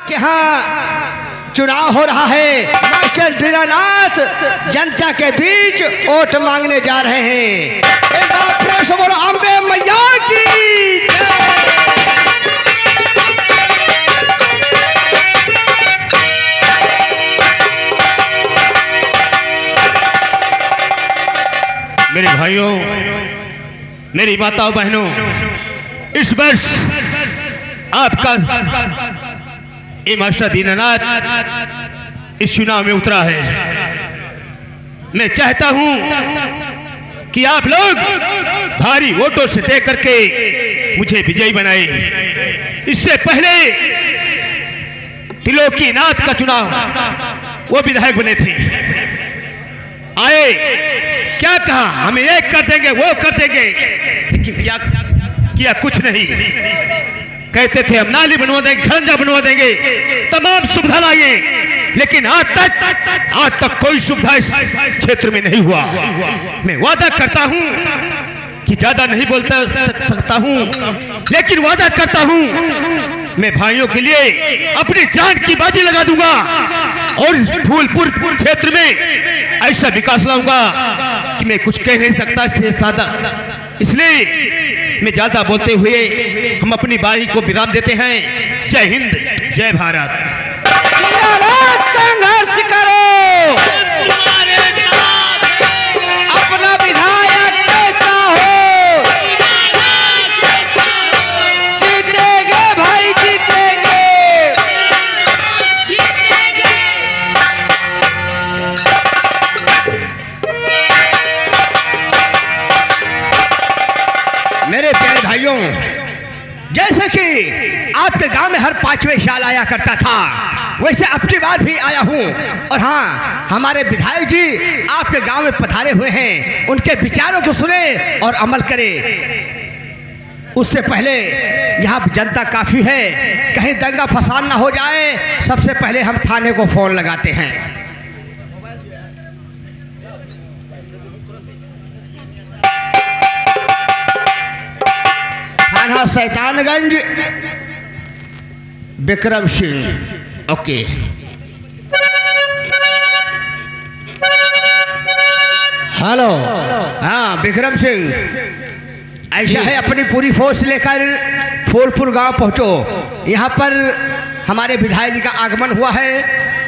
कि हाँ चुनाव हो रहा है, मास्टर दीनानाथ जनता के बीच वोट मांगने जा रहे हैं। एक बार प्रेम से बोलो अम्बे मैया की जय। मेरे भाइयों, मेरी माताओं बहनों, इस वर्ष आपका ये मास्टर दीनानाथ इस चुनाव में उतरा है। मैं चाहता हूं कि आप लोग भारी वोटों से दे करके मुझे विजयी बनाए। इससे पहले त्रिलोकीनाथ का चुनाव वो विधायक बने थे, आए क्या कहा हमें एक कर देंगे वो कर देंगे, लेकिन किया कुछ नहीं। कहते थे हम नाली बनवा देंगे, खरंजा बनवा देंगे, तमाम सुविधा लाएंगे, लेकिन आज तक कोई सुविधा इस क्षेत्र में नहीं हुआ। मैं वादा करता हूं कि ज्यादा नहीं बोलता सकता हूं, लेकिन वादा करता हूं मैं भाइयों के लिए अपनी जान की बाजी लगा दूंगा और इस फूलपुर क्षेत्र में ऐसा विकास लाऊंगा कि मैं कुछ कह नहीं सकता सादा। इसलिए मैं ज्यादा बोलते हुए हम अपनी बारी को विराम देते हैं। जय हिंद, जय भारत। संघर्ष करो, अपना विधायक कैसा हो, जीतेंगे भाई जीतेंगे। मेरे प्यारे भाइयों, जैसे कि आपके गांव में हर 5वें साल आया करता था, वैसे अब की बार भी आया हूं। और हाँ, हमारे विधायक जी आपके गांव में पधारे हुए हैं, उनके विचारों को सुने और अमल करें। उससे पहले यहाँ जनता काफ़ी है, कहीं दंगा फसाद ना हो जाए, सबसे पहले हम थाने को फ़ोन लगाते हैं। थाना शैतानगंज, विक्रम सिंह। Okay, hello. हाँ विक्रम सिंह, ऐसा है अपनी पूरी फोर्स लेकर फूलपुर गांव पहुंचो। यहाँ पर हमारे विधायक जी का आगमन हुआ है,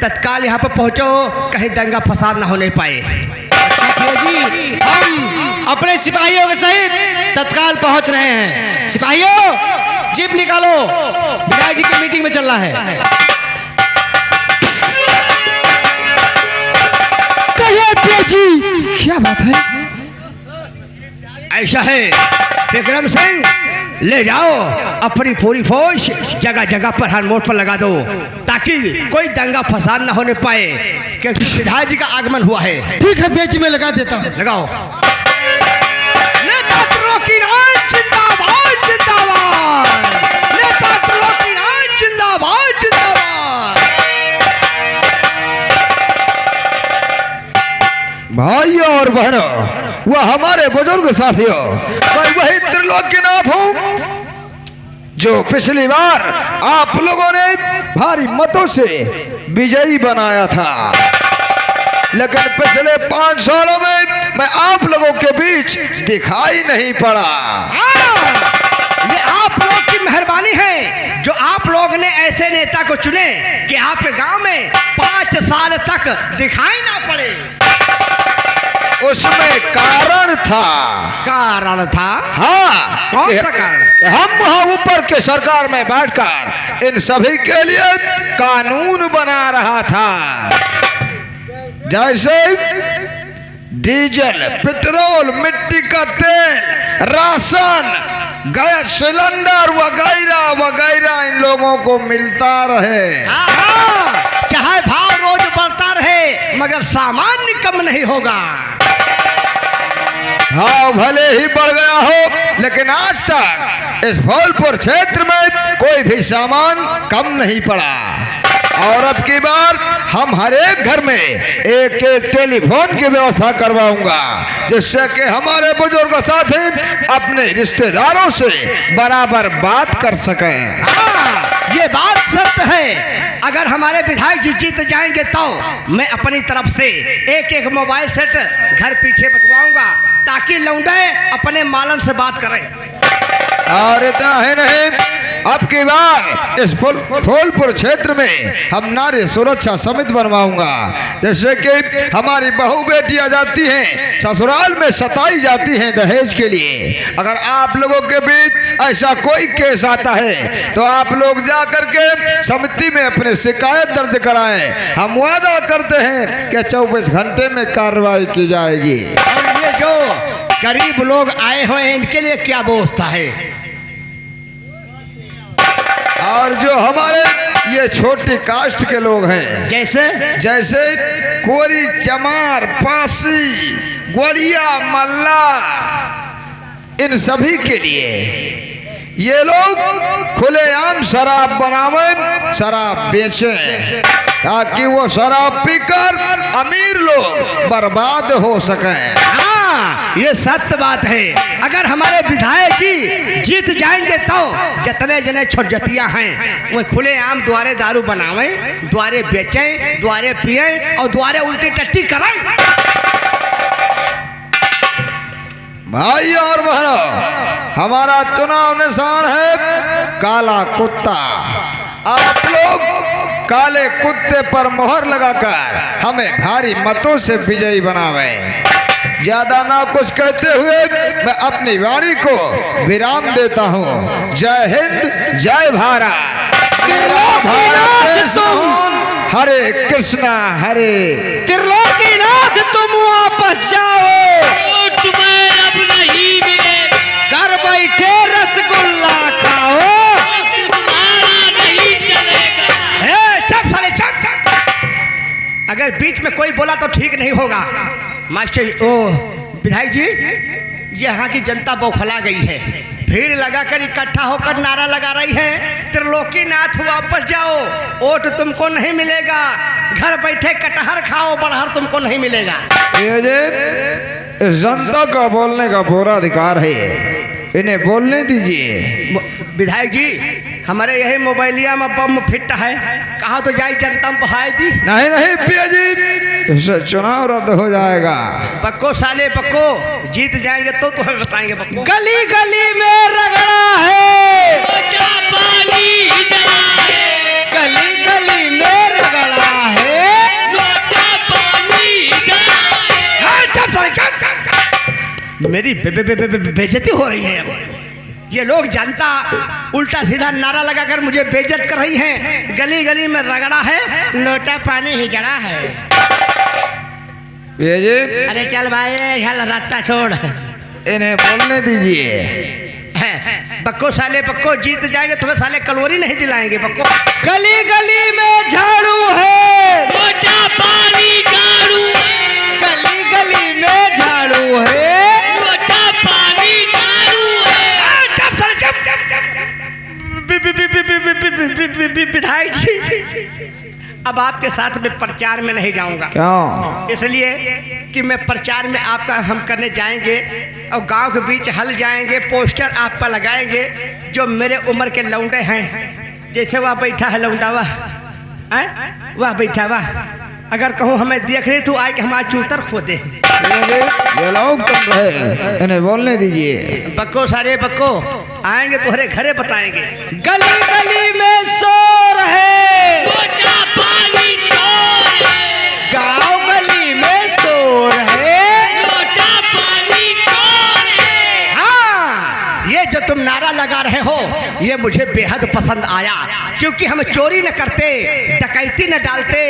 तत्काल यहाँ पर पहुंचो, कहीं दंगा फसाद ना होने पाए। जी, हम अपने सिपाहियों के सहित तत्काल पहुंच रहे हैं। सिपाहियों जीप निकालो, विधायक जी की मीटिंग में चलना है। कहिए जी, क्या बात है? ऐसा है विक्रम सिंह, ले जाओ अपनी पूरी फौज, जगह जगह पर हर मोड़ पर लगा दो, ताकि कोई दंगा फसाद ना होने पाए, क्योंकि विधायक जी का आगमन हुआ है। ठीक है बेच में लगा देता हूँ। लगाओ। नेता त्रिलोकीनाथ जिंदाबाद जिंदाबाद, नेता त्रिलोकीनाथ जिंदाबाद जिंदाबाद। भाइयों और बहनों, वह हमारे बुजुर्ग साथियों, मैं वही त्रिलोकीनाथ हूँ जो पिछली बार आप लोगों ने भारी मतों से विजयी बनाया था, लेकिन पिछले 5 सालों में मैं आप लोगों के बीच दिखाई नहीं पड़ा। ये आप लोग की मेहरबानी है जो आप लोग ने ऐसे नेता को चुने कि आपके गांव में 5 साल तक दिखाई ना पड़े। उसमें कारण था। कारण था? हाँ, कौन सा कारण? हम वहां ऊपर के सरकार में बैठकर इन सभी के लिए कानून बना रहा था, जैसे डीजल, पेट्रोल, मिट्टी का तेल, राशन, गैस सिलेंडर वगैरह वगैरह इन लोगों को मिलता रहे। चाहे भाव रोज बढ़ता रहे, मगर सामान कम नहीं होगा। हाँ, भले ही बढ़ गया हो, लेकिन आज तक इस फूलपुर क्षेत्र में कोई भी सामान कम नहीं पड़ा। और अब की बार हम हर एक घर में एक टेलीफोन की व्यवस्था करवाऊंगा, जिससे कि हमारे बुजुर्ग साथी अपने रिश्तेदारों से बराबर बात कर सकें। ये बात सत्य है। अगर हमारे विधायक जी जीत जाएंगे तो मैं अपनी तरफ से एक एक मोबाइल सेट घर पीछे बंटवाऊंगा ताकि लौंडे अपने मालन से बात करें। और इतना है नहीं, अब की बार इस फूलपुर क्षेत्र में हम नारी सुरक्षा समिति बनवाऊंगा। जैसे कि हमारी बहू बेटियां जाती हैं ससुराल में सताई जाती हैं दहेज के लिए, अगर आप लोगों के बीच ऐसा कोई केस आता है तो आप लोग जा करके समिति में अपनी शिकायत दर्ज कराएं। हम वादा करते हैं कि 24 घंटे में कार्रवाई की जाएगी। और ये जो गरीब लोग आए हुए हैं इनके लिए क्या व्यवस्था है? और जो हमारे ये छोटी कास्ट के लोग हैं जैसे कोरी, चमार, पासी, ग्वालिया, मल्ला, इन सभी के लिए ये लोग खुलेआम शराब बनावें, शराब बेचें ताकि वो शराब पीकर अमीर लोग बर्बाद हो सकें। हाँ, ये सत्य बात है। अगर हमारे विधायक जी जीत जाएंगे तो जितने जने छोटजतियां हैं वो खुलेआम द्वारे दारू बनावें, द्वारे बेचें, द्वारे पिएं और द्वारे उल्टी टट्टी कराएं। भाई और बहनों, हमारा चुनाव निशान है काला कुत्ता। आप लोग काले कुत्ते पर मोहर लगाकर हमें भारी मतों से विजयी बनावें। ज्यादा ना कुछ कहते हुए मैं अपनी वाणी को विराम देता हूँ। जय हिंद, जय भारत। भारत देश महान। हरे कृष्णा हरे। त्रिलोकीनाथ तुम वापस जाओ, तुम्हें अब नहीं मिले, घर बैठे रसगुल्ला खाओ, तुम्हारा नहीं चलेगा। चुप साले चुप। अगर बीच में कोई बोला तो ठीक नहीं होगा। मास्टर ओ विधायक जी, यहाँ की जनता बौखला गई है, भीड़ लगाकर इकट्ठा होकर नारा लगा रही है त्रिलोकीनाथ वापस जाओ, वोट तुमको नहीं मिलेगा, घर बैठे कटहर खाओ, बड़हर तुमको नहीं मिलेगा। ये जनता का बोलने का पूरा अधिकार है, इन्हें बोलने दीजिए। विधायक जी, हमारे यही मोबाइलिया में बम फिट है, कहा तो जाए जनता में बहाई दी। नहीं नहीं पिया जी, इससे चुनाव रद्द हो जाएगा। बक्को साले बक्को, जीत जाएंगे तो तुम्हें बताएंगे बक्को। गली गली में रगड़ा है, पानी जला है, गली गली में रगड़ा है, पानी जला है। चुप साले चुप। मेरी बेइज्जती हो रही है। अब ये लोग जनता उल्टा सीधा नारा लगाकर मुझे बेइज्जत कर रही है। गली गली में रगड़ा है, लोटा पानी ही जड़ा है। ये जी, अरे चल भाई, चल रास्ता छोड़, इन्हें बोलने दीजिए। बक्को साले बक्को, जीत जाएंगे तुम्हें साले कलोरी नहीं दिलाएंगे बक्को। गली गली में झाड़ू है, लोटा पानी झाड़ू, गली गली में झाड़ू है, लोटा पानी झाड़ू है। चुप साले चुप। विधायक जी, अब आपके साथ में प्रचार में नहीं जाऊंगा। क्यों? इसलिए कि मैं प्रचार में आपका हम करने जाएंगे और गांव के बीच हल जाएंगे, पोस्टर आप पर लगाएंगे। जो मेरे उम्र के लौंडे हैं, जैसे वह बैठा है लौंडा, वह बैठा, वह अगर कहूँ हमें देख रही तो आए कि हमारा चूतर खो दे। ये लोग तुम रहे, इन्हें बोलने दीजिए। बक्को सारे बक्को, आएंगे तुम्हारे घरे बताएंगे। गली गली में शोर है, लोटा पानी चोर है, गाँव गली में शोर है, लोटा पानी चोर है। हाँ, ये जो तुम नारा लगा रहे हो ये मुझे बेहद पसंद आया, क्योंकि हम चोरी न करते, डकैती न डालते,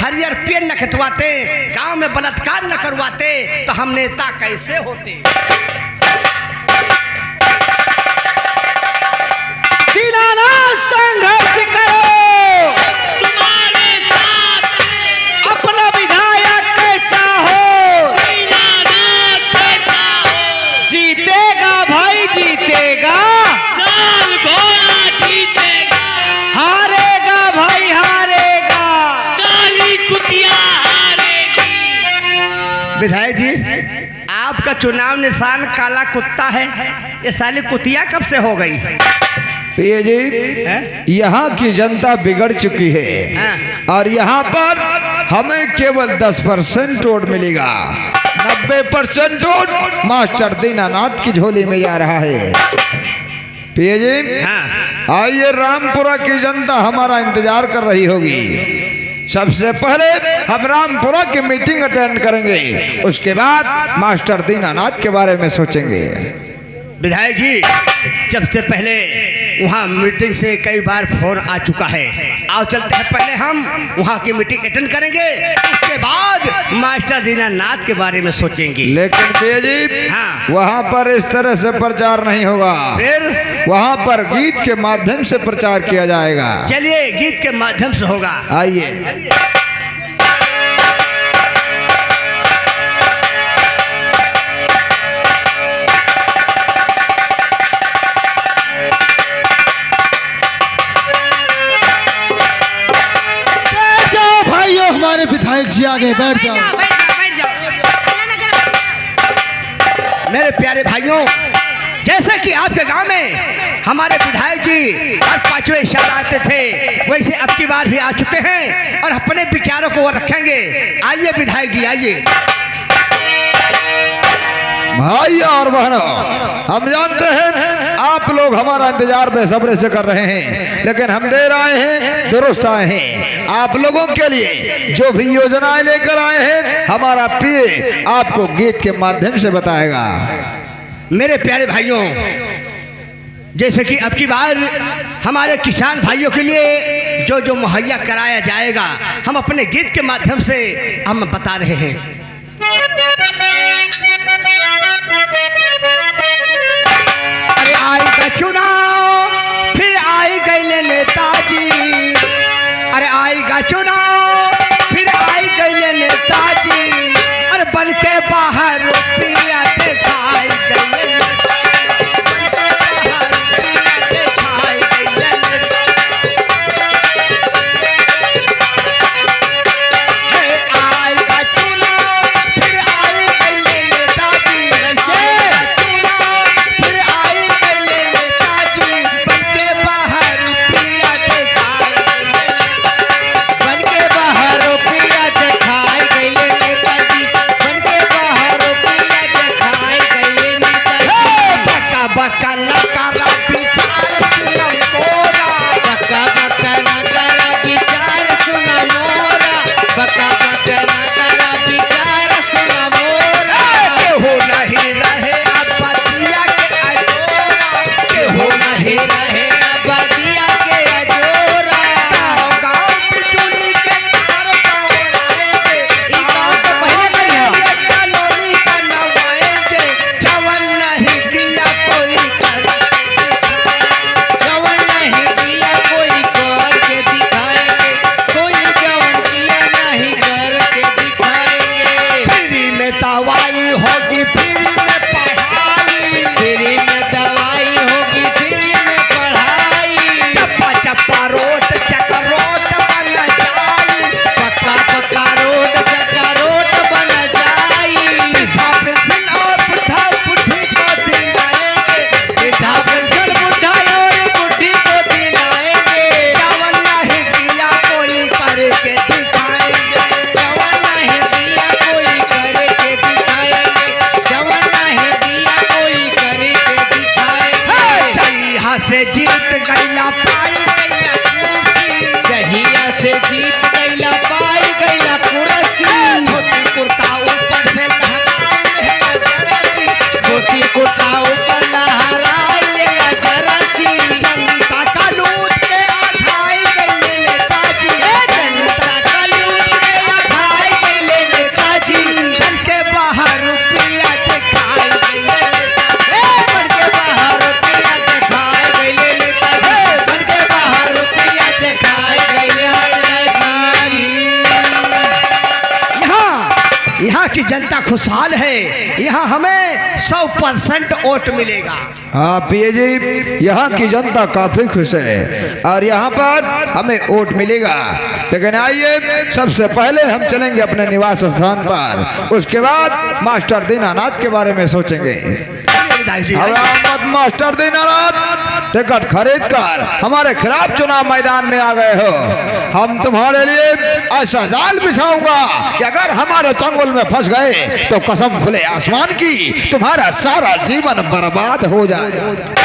हरियर पेन न खिंचवाते, गांव में बलात्कार न करवाते, तो हम नेता कैसे होते। दीनानाथ संघर्ष करो, तुम्हारे साथ अपना विधायक कैसा हो, दीनानाथ कैसा हो, जीतेगा भाई जीतेगा, लाल घोड़ा जीतेगा, हारेगा भाई हारेगा, काली कुतिया हारेगी। विधायक जी, आपका चुनाव निशान काला कुत्ता है, ये साली कुतिया कब से हो गई? पिए जी, यहाँ की जनता बिगड़ चुकी है और यहाँ पर हमें केवल 10% वोट मिलेगा। 90% वोट मास्टर दीनानाथ की झोली में जा रहा है। पिए जी, आइए, रामपुरा की जनता हमारा इंतजार कर रही होगी। सबसे पहले हम रामपुरा की मीटिंग अटेंड करेंगे, उसके बाद मास्टर दीनानाथ के बारे में सोचेंगे। विधायक जी, सबसे पहले वहाँ मीटिंग से कई बार फोन आ चुका है। आओ चलते हैं, पहले हम वहाँ की मीटिंग अटेंड करेंगे, उसके बाद मास्टर दीनानाथ के बारे में सोचेंगे। लेकिन भैया जी, वहाँ पर इस तरह से प्रचार नहीं होगा। फिर वहाँ पर गीत के माध्यम से प्रचार किया जाएगा। चलिए, गीत के माध्यम से होगा। आइए। हमारे विधायक जी आगे बैठ जाओ। मेरे प्यारे भाइयों, जैसे कि आपके गांव में हमारे विधायक जी हर 5वें साल आते थे, वैसे अब की बार भी आ चुके हैं और अपने विचारों को वो रखेंगे। आइए विधायक जी, आइए। भाई और बहनों, हम जानते हैं आप लोग हमारा इंतजार बेसब्री से कर रहे हैं, लेकिन हम देर आए हैं, दुरुस्त आए हैं। आप लोगों के लिए जो भी योजनाएं लेकर आए हैं, हमारा पीए आपको गीत के माध्यम से बताएगा। मेरे प्यारे भाइयों, जैसे कि अब की बार हमारे किसान भाइयों के लिए जो जो मुहैया कराया जाएगा, हम अपने गीत के माध्यम से हम बता रहे हैं। अरे आएगा चुनाव, फिर आई गए नेताजी। अरे आएगा चुनाव, फिर आई गए नेताजी। अरे बन के बाहर रुपया दिखाई गए नेताजी। आएगा चुनाव, फिर आई गए नेताजी। फिर आई गए नेताजी। बन के बाहर रुपया दिखाई बन के बाहर रुपया दिखाई गए नेताजी। बन के बाहर रुपया दिखाई गए नेताजी। बका बका नकारा विचार सुना मोरा। बका बका नकारा विचार सुना मोरा। बका बका नकारा विचार सुना मोरा। केहू नहीं रहे आबादिया के अजोरा। केहू नहीं रहे आबादिया के अजोरा। गाँव गाँव बिजुली के तार दौड़ाएंगे। ई गाँव तो पहले करिया। ये कॉलोनी बनवाएंगे। जवन नहीं किया कोई करके दिखाए। जवन नहीं किया कोई करके दिखाएंगे। कोई जवन किया नहीं करके दिखाएंगे। फ्री में दवाई होगी, फ्री में पढ़ाई। फ्री में दवाई होगी, फ्री में पढ़ाई। चप्पा चप्पा रोड चकरोट बन जाई। पक्का पक्का रोड चक्का रोड बन जाई। वृद्धा पेंशन और बुढ़ा बुढ़ी को दिलाएंगे। वृद्धा पेंशन बुढ़ा और बुढ़ी को दिलाएंगे। जवन नहीं किया कोई करके दिखाएंगे। जवन नहीं दिया कोई करके दिखाएंगे। जवन नहीं दिया कोई करके दिखाएंगे। जहिया से जीत गईला पाई गईला कुर्सी। जहिया से जीत गईला पाई गईला कुर्सी। धोती कुर्ता ऊपर से लहराए जरसी। धोती कुर्ता ऊपर लहराए लेगा जरासी। जनता का लूट के आधाई गईले नेताजी। जनता का लूट गया खाई गईले नेताजी। बन के बाहर रुपया दिखाई गईले नेताजी। बन के बाहर रुपया दिखाई गईले नेताजी। बन के बाहर रुपया दिखाई गईले नेताजी। यहाँ की जनता खुशहाल है। यहाँ हमें 100% वोट मिलेगा। हाँ पिए जी, यहाँ की जनता काफी खुश है और यहाँ पर हमें वोट मिलेगा। लेकिन आइए, सबसे पहले हम चलेंगे अपने निवास स्थान पर, उसके बाद मास्टर दीनानाथ के बारे में सोचेंगे। विधायक जी। मत मास्टर दीनानाथ, टिकट खरीद कर हमारे खिलाफ चुनाव मैदान में आ गए हो। हम तुम्हारे लिए ऐसा जाल बिछाऊंगा कि अगर हमारे चंगुल में फंस गए तो कसम खुले आसमान की तुम्हारा सारा जीवन बर्बाद हो जाए।